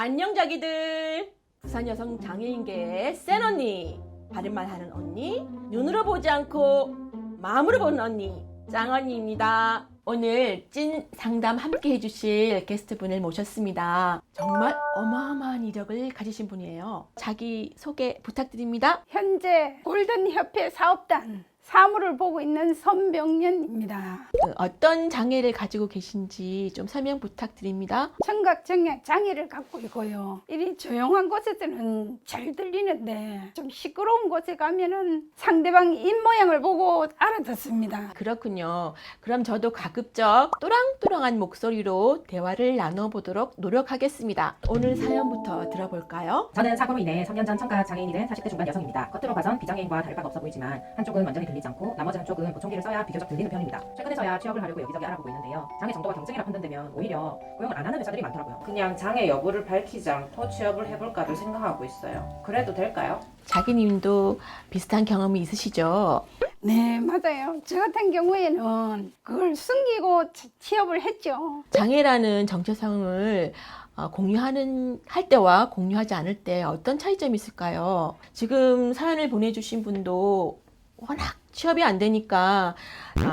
안녕 자기들. 부산 여성 장애인계의 센 언니, 발음만 하는 언니, 눈으로 보지 않고 마음으로 보는 언니, 짱 언니입니다. 오늘 찐 상담 함께 해주실 게스트분을 모셨습니다. 정말 어마어마한 이력을 가지신 분이에요. 자기 소개 부탁드립니다. 현재 골든협회 사업단 사무를 보고 있는 선병년입니다. 어떤 장애를 가지고 계신지 좀 설명 부탁드립니다. 청각정약 장애를 갖고 있고요. 이리 조용한 곳에서는 잘 들리는데 좀 시끄러운 곳에 가면은 상대방 입모양을 보고 알아듣습니다. 그렇군요. 그럼 저도 가급적 또랑또랑한 목소리로 대화를 나눠보도록 노력하겠습니다. 오늘 사연부터 들어볼까요? 저는 사고로 인해 3년 전 청각 장애인이 된 40대 중반 여성입니다. 겉으로 봐선 비장애인과 다를 바가 없어 보이지만 한쪽은 완전히 들리지 않고 나머지 한쪽은 보청기를 써야 비교적 들리는 편입니다. 최근에서야 취업을 하려고 여기저기 알아보고 있는데요. 장애 정도가 경증이라 판단되면 오히려 고용을 안 하는 회사들이 많더라고요. 그냥 장애 여부를 밝히지 않고 취업을 해볼까도 생각하고 있어요. 그래도 될까요? 자기님도 비슷한 경험이 있으시죠? 네, 맞아요. 저 같은 경우에는 그걸 숨기고 취업을 했죠. 장애라는 정체성을 할 때와 공유하지 않을 때 어떤 차이점이 있을까요? 지금 사연을 보내주신 분도 워낙 취업이 안 되니까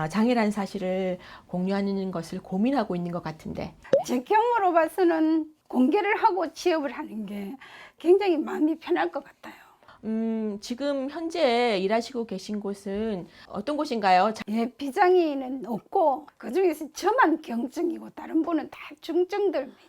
장애라는 사실을 공유하는 것을 고민하고 있는 것 같은데. 제 경우로 봐서는 공개를 하고 취업을 하는 게 굉장히 마음이 편할 것 같아요. 지금 현재 일하시고 계신 곳은 어떤 곳인가요? 예, 비장애인은 없고 그중에서 저만 경증이고 다른 분은 다 중증들 있습니다.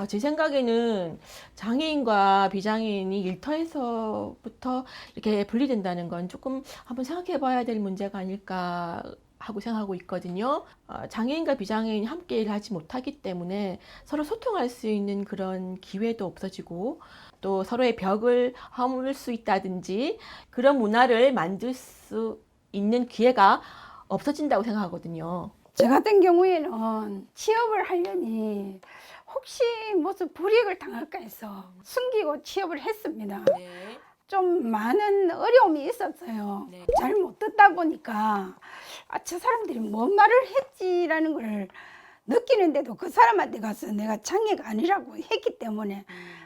제 생각에는 장애인과 비장애인이 일터에서부터 이렇게 분리된다는 건 조금 한번 생각해 봐야 될 문제가 아닐까 하고 생각하고 있거든요. 장애인과 비장애인이 함께 일하지 못하기 때문에 서로 소통할 수 있는 그런 기회도 없어지고 또 서로의 벽을 허물 수 있다든지 그런 문화를 만들 수 있는 기회가 없어진다고 생각하거든요. 저 같은 경우에는 취업을 하려니 혹시 무슨 불이익을 당할까 해서 숨기고 취업을 했습니다. 네. 좀 많은 어려움이 있었어요. 네. 잘 못 듣다 보니까 저 사람들이 뭔 말을 했지라는 걸 느끼는데도 그 사람한테 가서 내가 장애가 아니라고 했기 때문에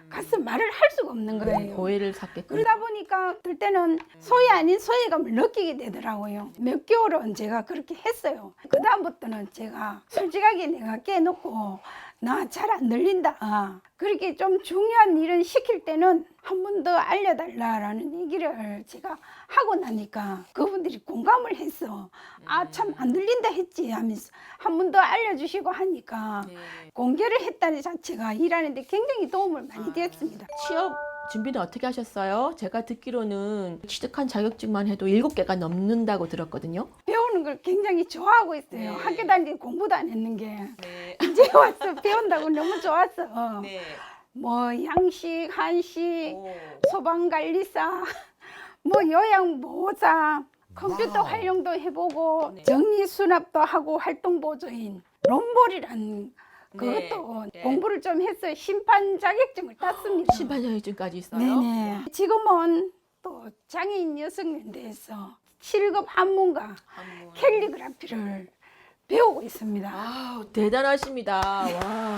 가서 말을 할 수가 없는 거예요. 오해를 샀겠군요. 그러다 보니까 어떨 때는 소외 아닌 소외감을 느끼게 되더라고요. 몇 개월은 제가 그렇게 했어요. 그 다음부터는 제가 솔직하게 내가 깨놓고 나 잘 안 들린다. 그렇게 좀 중요한 일을 시킬 때는 한 번 더 알려달라라는 얘기를 제가 하고 나니까 그분들이 공감을 했어. 참 안 들린다 했지 하면서 한 번 더 알려주시고 하니까 공개를 했다는 자체가 일하는데 굉장히 도움을 많이 되었습니다. 취업 준비는 어떻게 하셨어요? 제가 듣기로는 취득한 자격증만 해도 7개가 넘는다고 들었거든요. 배우는 걸 굉장히 좋아하고 있어요. 네. 학교 다닐 때 공부도 안 했는 게 네. 이제 와서 배운다고 너무 좋았어. 네. 뭐 양식, 한식, 오. 소방관리사, 뭐 요양보호사, 컴퓨터 와우. 활용도 해보고 네. 정리수납도 하고 활동보조인 롬볼이라는 네. 그것도 네. 공부를 좀 해서 심판 자격증을 땄습니다. 심판 자격증까지 있어요? 네네. 지금은 또 장애인 여성연대에서 7급 한문과 한문. 캘리그라피를 배우고 있습니다. 아우, 대단하십니다. 와.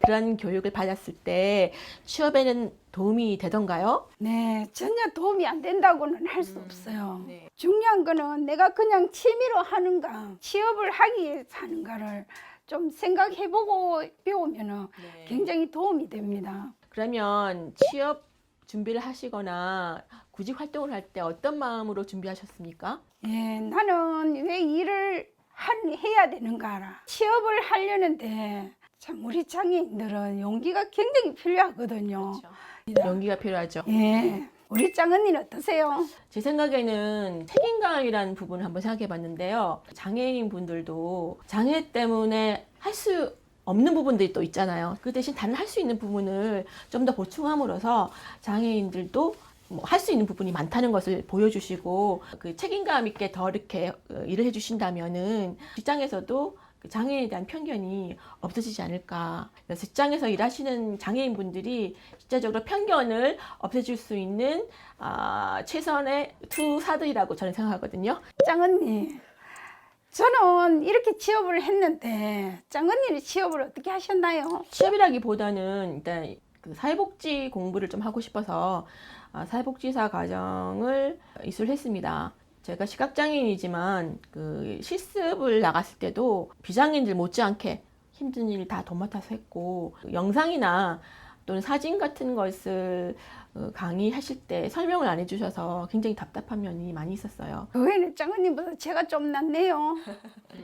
그런 교육을 받았을 때 취업에는 도움이 되던가요? 네, 전혀 도움이 안 된다고는 할 수 없어요. 네. 중요한 거는 내가 그냥 취미로 하는가, 취업을 하기 위해서 하는가를 좀 생각해보고 배우면 네. 굉장히 도움이 됩니다. 그러면 취업 준비를 하시거나 구직 활동을 할 때 어떤 마음으로 준비하셨습니까? 예, 나는 왜 일을 해야 되는가. 취업을 하려는데 참 우리 장애인들은 용기가 굉장히 필요하거든요. 용기가 필요하죠. 예, 우리 짱 언니는 어떠세요? 제 생각에는 책임감이라는 부분을 한번 생각해 봤는데요. 장애인 분들도 장애 때문에 할 수 없는 부분들이 또 있잖아요. 그 대신 다른 할 수 있는 부분을 좀 더 보충함으로써 장애인들도 할 수 있는 부분이 많다는 것을 보여주시고 그 책임감 있게 더 이렇게 일을 해주신다면은 직장에서도 그 장애인에 대한 편견이 없어지지 않을까. 그래서 직장에서 일하시는 장애인 분들이 실제적으로 편견을 없애줄 수 있는 최선의 투사들이라고 저는 생각하거든요. 짱 언니, 저는 이렇게 취업을 했는데 짱 언니는 취업을 어떻게 하셨나요? 취업이라기보다는 일단 그 사회복지 공부를 좀 하고 싶어서 사회복지사 과정을 이수했습니다. 제가 시각장애인이지만 그 실습을 나갔을 때도 비장애인들 못지않게 힘든 일 다 도맡아서 했고, 영상이나 또는 사진 같은 것을 강의하실 때 설명을 안 해주셔서 굉장히 답답한 면이 많이 있었어요. 그거는 장모님보다 제가 좀 낫네요.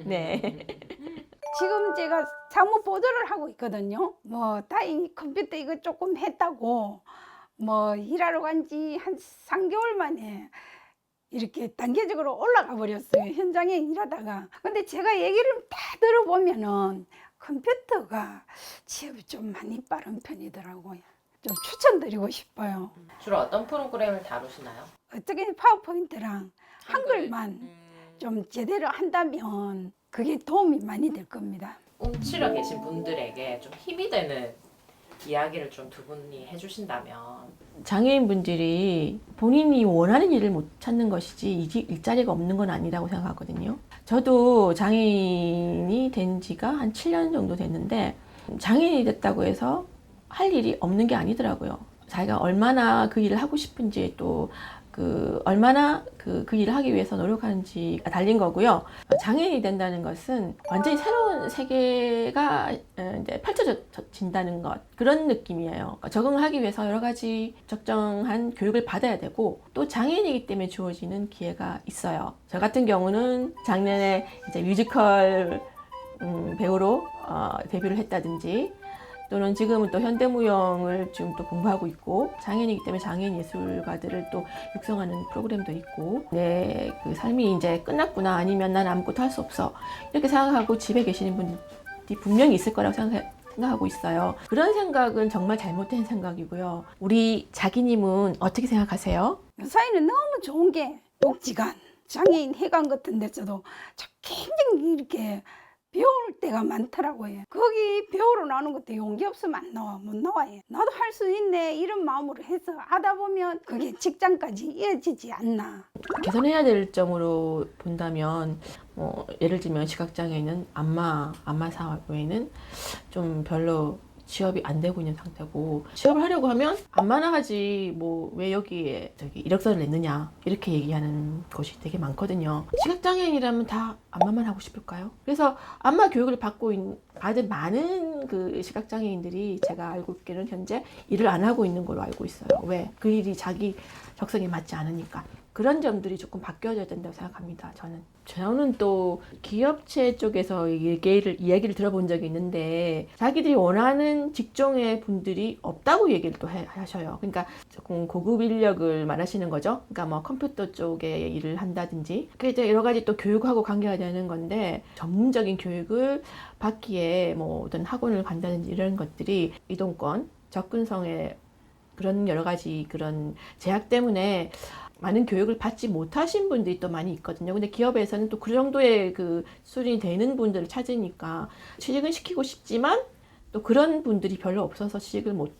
네. 지금 제가 사무 보조를 하고 있거든요. 뭐 다행히 컴퓨터 이거 조금 했다고 뭐 일하러 간 지 한 3개월 만에 이렇게 단계적으로 올라가 버렸어요. 현장에 일하다가. 근데 제가 얘기를 다 들어보면은 컴퓨터가 취업이 좀 많이 빠른 편이더라고요. 좀 추천드리고 싶어요. 주로 어떤 프로그램을 다루시나요? 어떻게 파워포인트랑 한글만 좀 제대로 한다면 그게 도움이 많이 될 겁니다. 움츠려 계신 분들에게 좀 힘이 되는 이야기를 좀 두 분이 해주신다면. 장애인분들이 본인이 원하는 일을 못 찾는 것이지 일자리가 없는 건 아니라고 생각하거든요. 저도 장애인이 된 지가 한 7년 정도 됐는데, 장애인이 됐다고 해서 할 일이 없는 게 아니더라고요. 자기가 얼마나 그 일을 하고 싶은지, 또 얼마나 그 일을 하기 위해서 노력하는지가 달린 거고요. 장애인이 된다는 것은 완전히 새로운 세계가 이제 펼쳐진다는 것, 그런 느낌이에요. 그러니까 적응을 하기 위해서 여러 가지 적정한 교육을 받아야 되고, 또 장애인이기 때문에 주어지는 기회가 있어요. 저 같은 경우는 작년에 이제 뮤지컬 배우로 데뷔를 했다든지, 또는 지금은 또 현대무용을 지금 또 공부하고 있고, 장애인이기 때문에 장애인 예술가들을 또 육성하는 프로그램도 있고, 내 그 삶이 이제 끝났구나, 아니면 난 아무것도 할 수 없어, 이렇게 생각하고 집에 계시는 분들이 분명히 있을 거라고 생각하고 있어요. 그런 생각은 정말 잘못된 생각이고요. 우리 자기님은 어떻게 생각하세요? 요사이는 너무 좋은 게 복지관, 장애인 회관 같은 데서도 굉장히 이렇게 배울 때가 많더라고요. 거기 배우러 나오는 것도 용기 없으면 안 나와, 못 나와요. 나도 할 수 있네 이런 마음으로 해서 하다 보면 그게 직장까지 이어지지 않나. 개선해야 될 점으로 본다면, 예를 들면 시각장애인은 안마 사업에는 좀 별로 취업이 안 되고 있는 상태고, 취업을 하려고 하면 안마나 하지 뭐 왜 여기에 이력서를 냈느냐, 이렇게 얘기하는 곳이 되게 많거든요. 시각장애인이라면 다 안마만 하고 싶을까요? 그래서 안마 교육을 받은 많은 그 시각장애인들이 제가 알고 있기는 현재 일을 안 하고 있는 걸로 알고 있어요. 왜? 그 일이 자기 적성에 맞지 않으니까. 그런 점들이 조금 바뀌어져야 된다고 생각합니다. 저는 또 기업체 쪽에서 이야기를 들어본 적이 있는데, 자기들이 원하는 직종의 분들이 없다고 얘기를 또 하셔요. 그러니까 조금 고급 인력을 말하시는 거죠. 그러니까 뭐 컴퓨터 쪽에 일을 한다든지, 그게 여러 가지 또 교육하고 관계가 되는 건데, 전문적인 교육을 받기에 뭐 어떤 학원을 간다든지 이런 것들이 이동권, 접근성의 그런 여러 가지 그런 제약 때문에 많은 교육을 받지 못하신 분들이 또 많이 있거든요. 근데 기업에서는 또 그 정도의 그 수준이 되는 분들을 찾으니까 취직은 시키고 싶지만, 또 그런 분들이 별로 없어서 취직을 못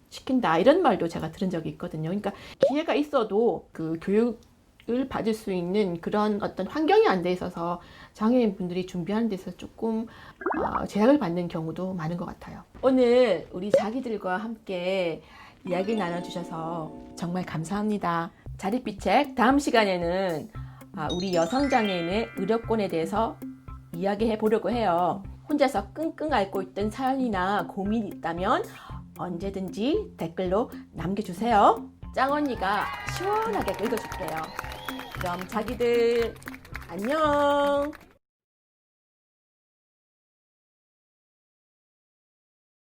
시킨다, 이런 말도 제가 들은 적이 있거든요. 그러니까 기회가 있어도 그 교육을 받을 수 있는 그런 어떤 환경이 안 돼 있어서 장애인 분들이 준비하는 데서 조금 제약을 받는 경우도 많은 것 같아요. 오늘 우리 자기들과 함께 이야기 나눠주셔서 정말 감사합니다. 자립비책 다음 시간에는 우리 여성장애인의 의료권에 대해서 이야기해 보려고 해요. 혼자서 끙끙 앓고 있던 사연이나 고민이 있다면 언제든지 댓글로 남겨주세요. 짱언니가 시원하게 읽어줄게요. 그럼 자기들 안녕.